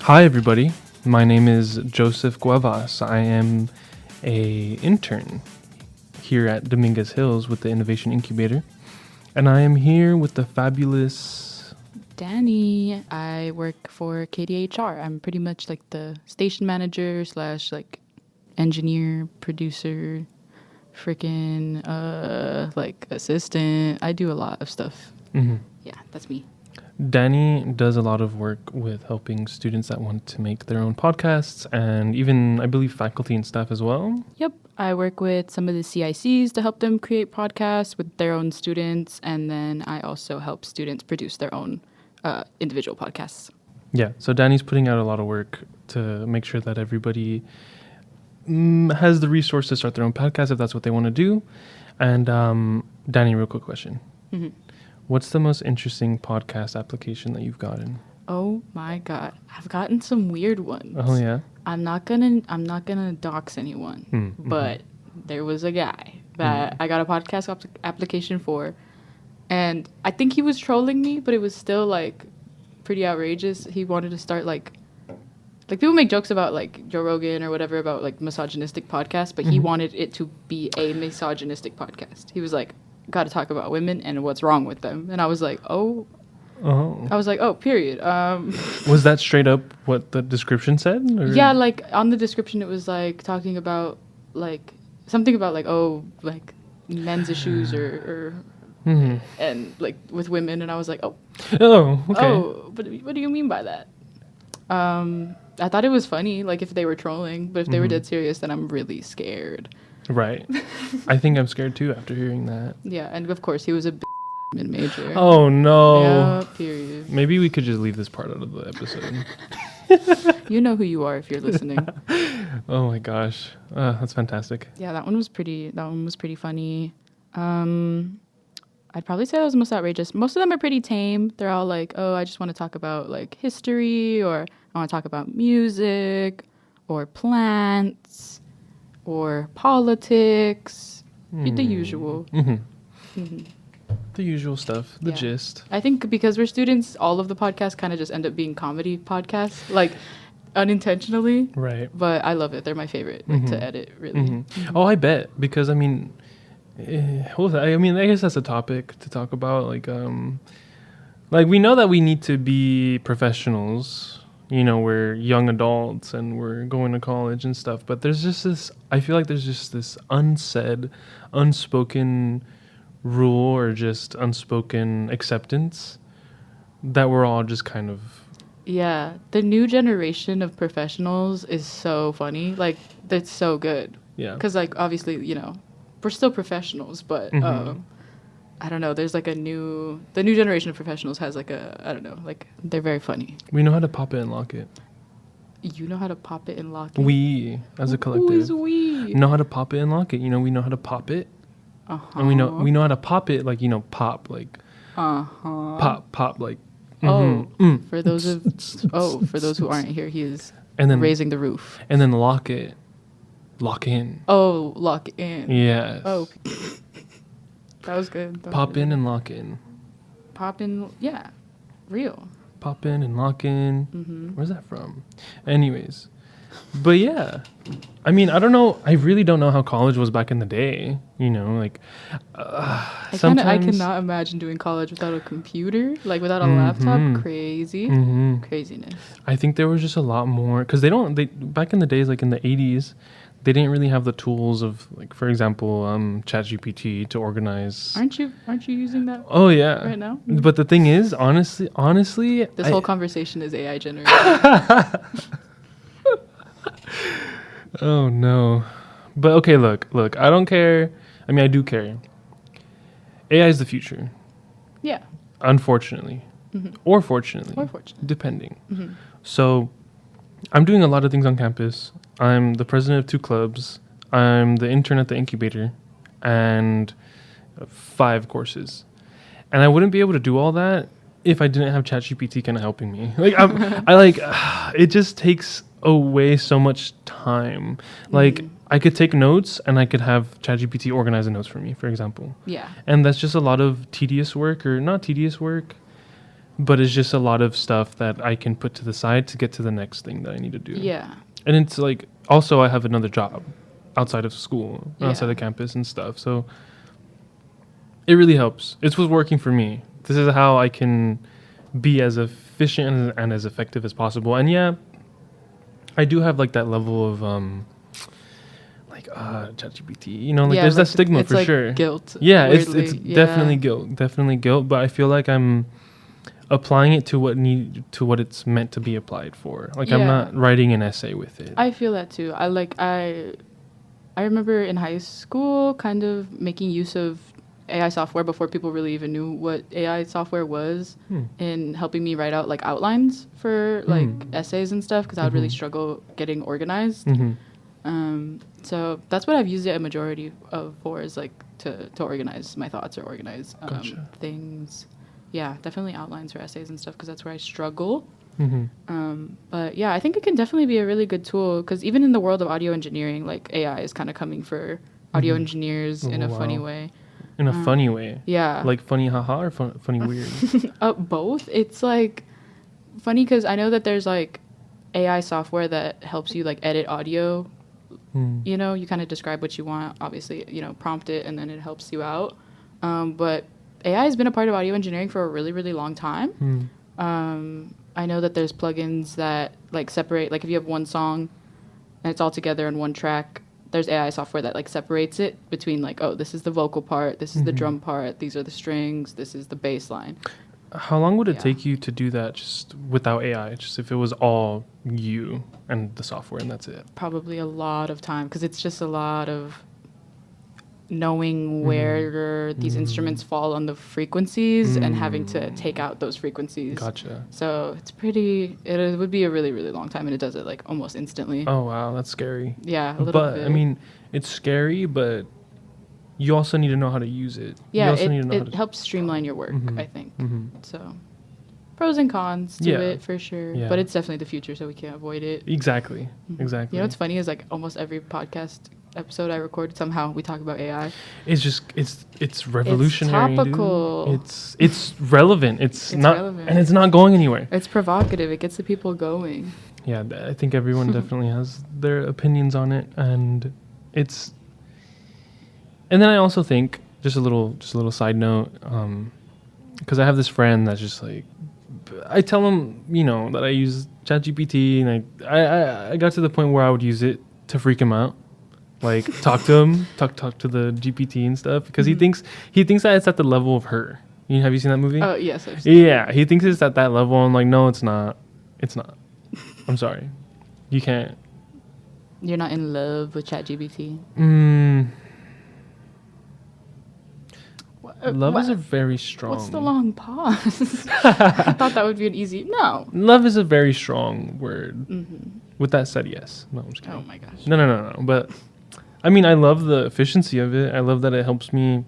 Hi everybody, my name is Joseph Cuevas. I am a intern here at Dominguez Hills with the Innovation Incubator, and I am here with the fabulous Danny. I work for KDHR. I'm pretty much like the station manager slash like engineer, producer, freaking like assistant. I do a lot of stuff. Yeah, that's me. Danny does a lot of work with helping students that want to make their own podcasts, and even I believe faculty and staff as well. Yep, I work with some of the CICs to help them create podcasts with their own students, and then I also help students produce their own individual podcasts. Yeah, so Danny's putting out a lot of work to make sure that everybody has the resource to start their own podcast if that's what they want to do. And Danny, real quick question. Mm-hmm. What's the most interesting podcast application that you've gotten? Oh my God, I've gotten some weird ones. Oh yeah. I'm not gonna dox anyone, but there was a guy that I got a podcast application for, and I think he was trolling me, but it was still like pretty outrageous. He wanted to start like people make jokes about like Joe Rogan or whatever about like misogynistic podcasts, but he wanted it to be a misogynistic podcast. He was like, got to talk about women and what's wrong with them, and I was like, oh. I was like, oh, period. Was that straight up what the description said? Or? Yeah, like on the description, it was like talking about like something about like, oh, like men's issues or and like with women. And I was like, oh, okay. Oh, but what do you mean by that? I thought it was funny, like if they were trolling, but if they were dead serious, then I'm really scared. Right. I think I'm scared too after hearing that. Yeah, and of course he was a mid-major. Oh no. Yeah, period. Maybe we could just leave this part out of the episode. You know who you are if you're listening. Oh my gosh, that's fantastic. Yeah, that one was pretty funny. I'd probably say that was the most outrageous. Most of them are pretty tame. They're all like, oh, I just want to talk about like history, or I want to talk about music, or plants, or politics. The usual. The usual stuff, the gist. I think because we're students, all of the podcasts kind of just end up being comedy podcasts, like unintentionally. Right. But I love it. They're my favorite to edit, really. Oh, I bet. Because, I mean, I guess that's a topic to talk about. Like we know that we need to be professionals. You know, we're young adults and we're going to college and stuff. But there's just this, I feel like there's just this unsaid, unspoken rule or just unspoken acceptance that we're all just kind of. Yeah, the new generation of professionals is so funny. Like, that's so good. Yeah. Because, like, obviously, you know, we're still professionals, but I don't know. There's like the new generation of professionals has like I don't know, like they're very funny. We know how to pop it and lock it. You know how to pop it and lock it? We, as a collective. Who is we? Know how to pop it and lock it. You know, we know how to pop it. And we know how to pop it, like, you know, pop, like pop, like. For those who aren't here, he is and then raising the roof. And then lock it, lock in. Oh, lock in. Yes. Oh, that was good. Pop in and lock in. Pop in, yeah, real. Pop in and lock in. Where's that from? Anyways, but yeah, I mean, I don't know. I really don't know how college was back in the day. You know, like sometimes I cannot imagine doing college without a computer, like without a laptop. Craziness. I think there was just a lot more because they back in the days, like in the 80s, they didn't really have the tools of, like, for example, ChatGPT to organize. Aren't you using that? Oh yeah, right now. But the thing is, honestly, this whole conversation is AI generated. Oh no. But okay, look, I don't care. I mean, I do care. AI is the future. Yeah. Unfortunately. Or fortunately. Depending. So I'm doing a lot of things on campus. I'm the president of 2 clubs. I'm the intern at the incubator and 5 courses. And I wouldn't be able to do all that if I didn't have ChatGPT kind of helping me. Like it just takes away so much time. Like I could take notes and I could have ChatGPT organize the notes for me, for example. Yeah. And that's just a lot of tedious work, or not tedious work, but it's just a lot of stuff that I can put to the side to get to the next thing that I need to do. Yeah. And it's like, also I have another job outside of school, outside the campus and stuff. So it really helps. It's what's working for me. This is how I can be as efficient and as effective as possible. And yeah, I do have like that level of ChatGPT, you know, like there's that stigma for sure. Guilt. Yeah, weirdly. it's definitely guilt. But I feel like I'm applying it to what it's meant to be applied for. Like I'm not writing an essay with it. I feel that too. I remember in high school kind of making use of AI software before people really even knew what AI software was in helping me write out like outlines for like essays and stuff, because I would really struggle getting organized. So that's what I've used it a majority of for, is like to organize my thoughts or organize things. Yeah, definitely outlines for essays and stuff, because that's where I struggle. But yeah, I think it can definitely be a really good tool, because even in the world of audio engineering, like AI is kind of coming for audio engineers in a funny way. In a funny way? Yeah. Like funny haha or funny weird? Both. It's like funny because I know that there's like AI software that helps you like edit audio. You know, you kind of describe what you want, obviously, you know, prompt it, and then it helps you out. But AI has been a part of audio engineering for a really, really long time. I know that there's plugins that like separate, like if you have one song and it's all together in one track, there's AI software that like separates it between like, oh, this is the vocal part, this is the drum part, these are the strings, this is the bass line. How long would it take you to do that just without AI? Just if it was all you and the software and that's it? Probably a lot of time, because it's just a lot of knowing where these instruments fall on the frequencies and having to take out those frequencies. Gotcha. So it would be a really, really long time, and it does it like almost instantly. Oh, wow. That's scary. Yeah, a little bit. But, I mean, it's scary, but you also need to know how to use it. Yeah, it helps streamline your work, I think. So pros and cons to it for sure. Yeah. But it's definitely the future, so we can't avoid it. Exactly. Exactly. You know what's funny is like almost every podcast episode I record, somehow we talk about AI. It's just it's revolutionary. It's topical. Dude. It's relevant. It's not relevant. And it's not going anywhere. It's provocative. It gets the people going. Yeah, I think everyone definitely has their opinions on it, and it's. And then I also think just a little side note, because I have this friend that's just like, I tell him, you know, that I use ChatGPT, and I got to the point where I would use it to freak him out, like talk to him, talk to the GPT and stuff, because he thinks that it's at the level of her. Have you seen that movie? Oh yes, I've seen it. He thinks it's at that level. I'm like, no, it's not. It's not. I'm sorry, you can't. You're not in love with ChatGPT. Love is a very strong... What's the long pause? I thought that would be an easy... No. Love is a very strong word. With that said, yes. No, I'm just kidding. Oh my gosh. No. But, I mean, I love the efficiency of it. I love that it helps me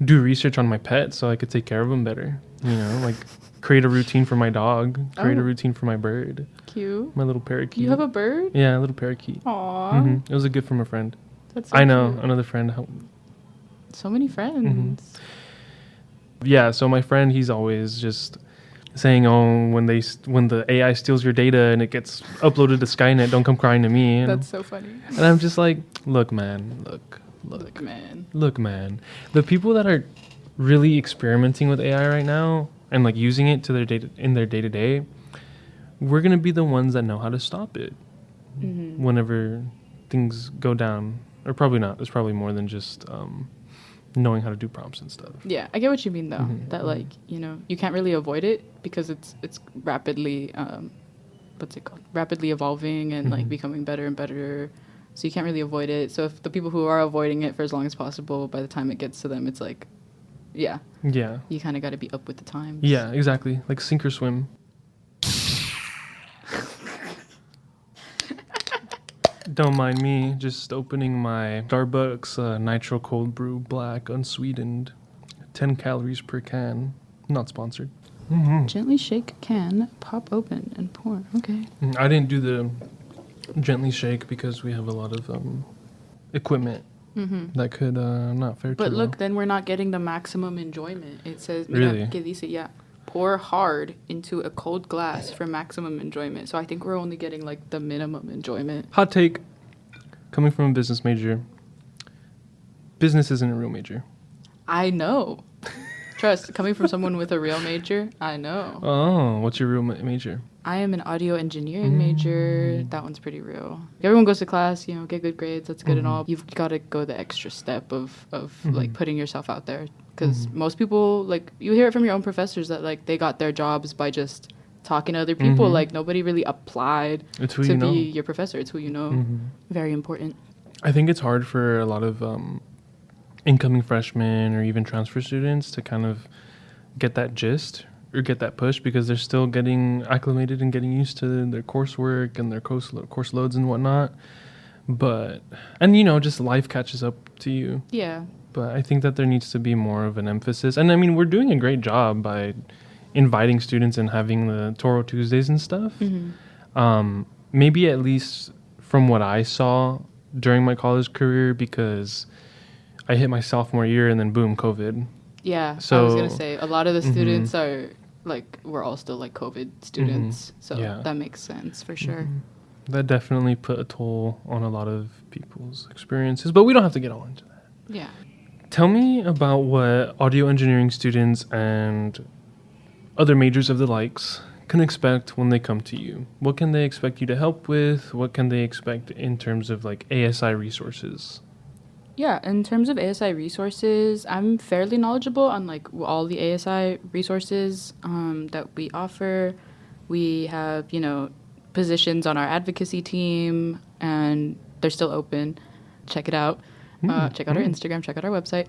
do research on my pet so I could take care of them better. You know, like create a routine for my dog, create a routine for my bird. Cute. My little parakeet. You have a bird? Yeah, a little parakeet. Aww. It was a gift from a friend. That's so I know, cute. another friend. So many friends. Yeah, so my friend, he's always just saying, "Oh, when the AI steals your data and it gets uploaded to Skynet, don't come crying to me." And, that's so funny. And I'm just like, look, man, look, man. The people that are really experimenting with AI right now and like using it to their day to day, we're gonna be the ones that know how to stop it whenever things go down. Or probably not. There's probably more than just knowing how to do prompts and stuff. Yeah, I get what you mean though. That like, you know, you can't really avoid it because it's rapidly rapidly evolving and like becoming better and better. So you can't really avoid it. So if the people who are avoiding it for as long as possible, by the time it gets to them, it's like, yeah, you kind of got to be up with the times. Yeah, exactly. Like sink or swim. Don't mind me, just opening my Starbucks Nitro Cold Brew Black Unsweetened, 10 calories per can. Not sponsored. Gently shake can, pop open, and pour. Okay. I didn't do the gently shake because we have a lot of equipment that could not fare too But look, well. then we're not getting the maximum enjoyment. It says, really? Mira, que dice, yeah. pour hard into a cold glass for maximum enjoyment. So I think we're only getting like the minimum enjoyment. Hot take, coming from a business major, business isn't a real major. I know. Trust, coming from someone with a real major, I know. Oh, what's your real major? I am an audio engineering major. That one's pretty real. Everyone goes to class, get good grades. That's good and all. You've got to go the extra step of like putting yourself out there. Because most people, like, you hear it from your own professors that, like, they got their jobs by just talking to other people. Like, nobody really applied to be your professor. It's who you know. Very important. I think it's hard for a lot of incoming freshmen or even transfer students to kind of get that gist or get that push because they're still getting acclimated and getting used to their coursework and their course loads and whatnot. And just life catches up to you. Yeah. But I think that there needs to be more of an emphasis. And I mean, we're doing a great job by inviting students and having the Toro Tuesdays and stuff. Maybe at least from what I saw during my college career, because I hit my sophomore year and then boom, COVID. Yeah, so I was going to say, a lot of the students are, like, we're all still, like, COVID students. So that makes sense for sure. That definitely put a toll on a lot of people's experiences. But we don't have to get all into that. Yeah. Tell me about what audio engineering students and other majors of the likes can expect when they come to you. What can they expect you to help with? What can they expect in terms of like ASI resources? Yeah, in terms of ASI resources, I'm fairly knowledgeable on like all the ASI resources that we offer. We have, positions on our advocacy team, and they're still open. Check it out. Check out our Instagram, check out our website.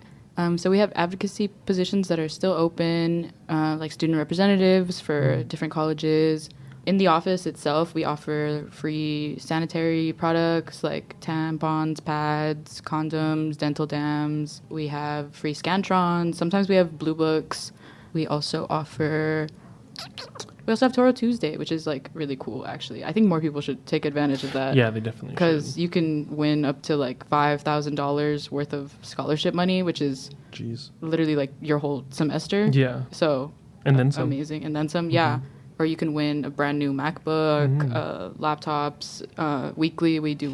So we have advocacy positions that are still open, like student representatives for different colleges. In the office itself, we offer free sanitary products like tampons, pads, condoms, dental dams. We have free Scantrons. Sometimes we have Blue Books. We also have Toro Tuesday, which is like really cool, actually. I think more people should take advantage of that. Yeah, they definitely should. Because you can win up to like $5,000 worth of scholarship money, which is literally like your whole semester. Yeah. So, and then some. Amazing. And then some, yeah. Or you can win a brand new MacBook, laptops. Weekly, we do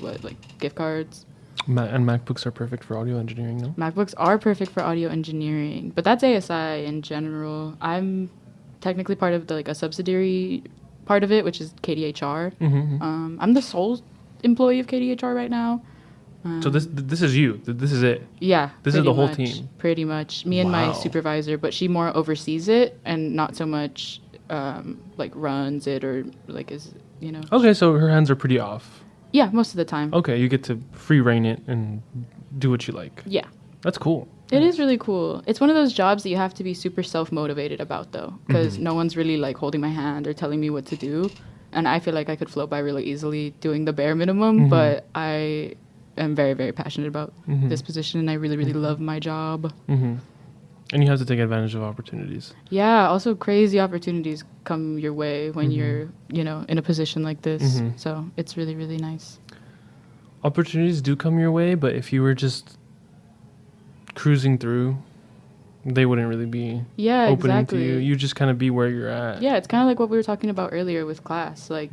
gift cards. And MacBooks are perfect for audio engineering, no? MacBooks are perfect for audio engineering, but that's ASI in general. I'm technically part of a subsidiary part of it, which is KDHR. I'm the sole employee of KDHR right now. So this is you. This is it. Yeah. This is the whole team. Pretty much. Me and my supervisor, but she more oversees it and not so much runs it or is. Okay, so her hands are pretty off. Yeah, most of the time. Okay, you get to free reign it and do what you like. Yeah. That's cool. It is really cool. It's one of those jobs that you have to be super self-motivated about, though, because no one's really holding my hand or telling me what to do. And I feel like I could float by really easily doing the bare minimum, but I am very, very passionate about this position, and I really, really love my job. And you have to take advantage of opportunities. Yeah, also crazy opportunities come your way when you're, in a position like this. So it's really, really nice. Opportunities do come your way, but if you were just cruising through, they wouldn't really be opening to you. You just kind of be where you're at. Yeah, it's kind of like what we were talking about earlier with class. I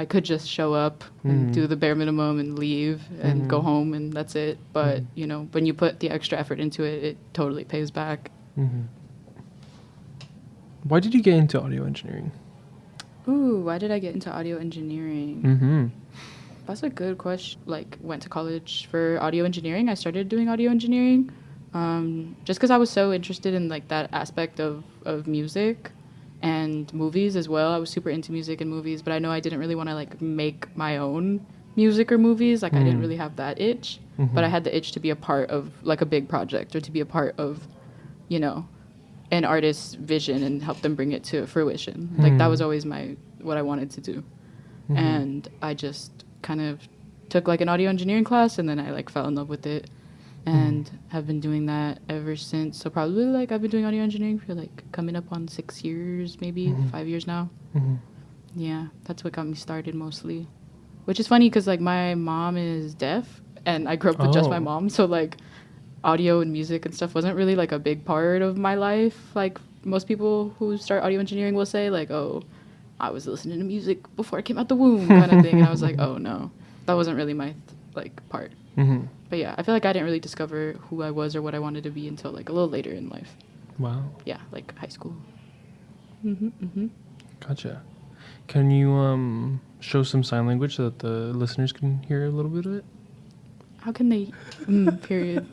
could just show up and do the bare minimum and leave and go home and that's it. But, when you put the extra effort into it, it totally pays back. Why did you get into audio engineering? Ooh, why did I get into audio engineering? That's a good question. Went to college for audio engineering. I started doing audio engineering. Just because I was so interested in that aspect of music and movies as well. I was super into music and movies, but I know I didn't really want to make my own music or movies. I didn't really have that itch, but I had the itch to be a part of a big project or to be a part of, an artist's vision and help them bring it to fruition. That was always what I wanted to do. And I just kind of took an audio engineering class, and then I fell in love with it. And have been doing that ever since. So probably I've been doing audio engineering for coming up on 6 years, maybe 5 years now. Yeah, that's what got me started mostly. Which is funny because my mom is deaf and I grew up with just my mom. So audio and music and stuff wasn't really a big part of my life most people who start audio engineering will say, like, oh, I was listening to music before I came out the womb kind of thing. And I was like, oh, no, that wasn't really my, part. Mm-hmm. But yeah, I feel like I didn't really discover who I was or what I wanted to be until, like, a little later in life. Wow. Yeah, like high school. Gotcha. Can you show some sign language so that the listeners can hear a little bit of it? How can they? Period.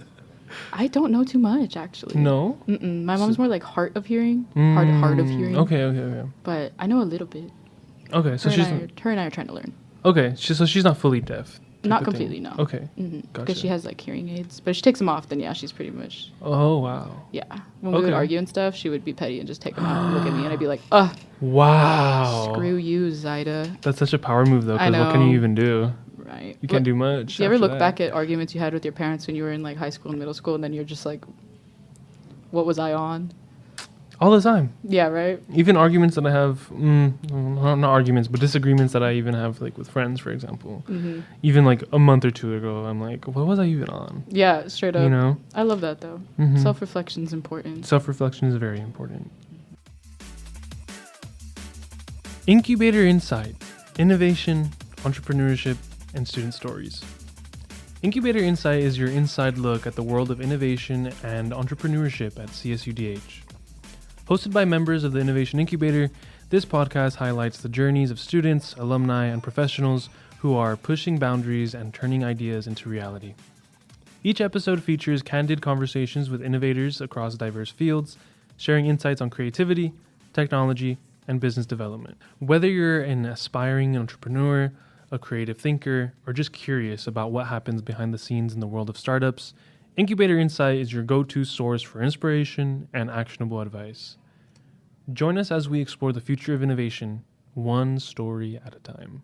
I don't know too much, actually. No? My mom's more like hard of hearing. Hard of hearing. Okay. But I know a little bit. Okay, so her and I are trying to learn. Okay, so she's not fully deaf. Not completely, no. Okay. Because Gotcha. she has like hearing aids. But if she takes them off, then yeah, she's pretty much. Oh, wow. Yeah. When we would argue and stuff, she would be petty and just take them out and look at me. And I'd be like, ugh. Wow. Screw you, Zyda. That's such a power move, though, because what can you even do? Right. You can't do much. Do you ever look back at arguments you had with your parents when you were in like high school and middle school, and then you're just like, what was I on? All the time. Yeah, right? Even arguments that I have, not arguments, but disagreements that I even have, like, with friends, for example. Mm-hmm. Even, like, a month or two ago, I'm like, what was I even on? Yeah, straight up. You know? I love that, though. Mm-hmm. Self-reflection's important. Self-reflection is very important. Incubator Insight. Innovation, entrepreneurship, and student stories. Incubator Insight is your inside look at the world of innovation and entrepreneurship at CSUDH. Hosted by members of the Innovation Incubator, this podcast highlights the journeys of students, alumni, and professionals who are pushing boundaries and turning ideas into reality. Each episode features candid conversations with innovators across diverse fields, sharing insights on creativity, technology, and business development. Whether you're an aspiring entrepreneur, a creative thinker, or just curious about what happens behind the scenes in the world of startups, Incubator Insight is your go-to source for inspiration and actionable advice. Join us as we explore the future of innovation, one story at a time.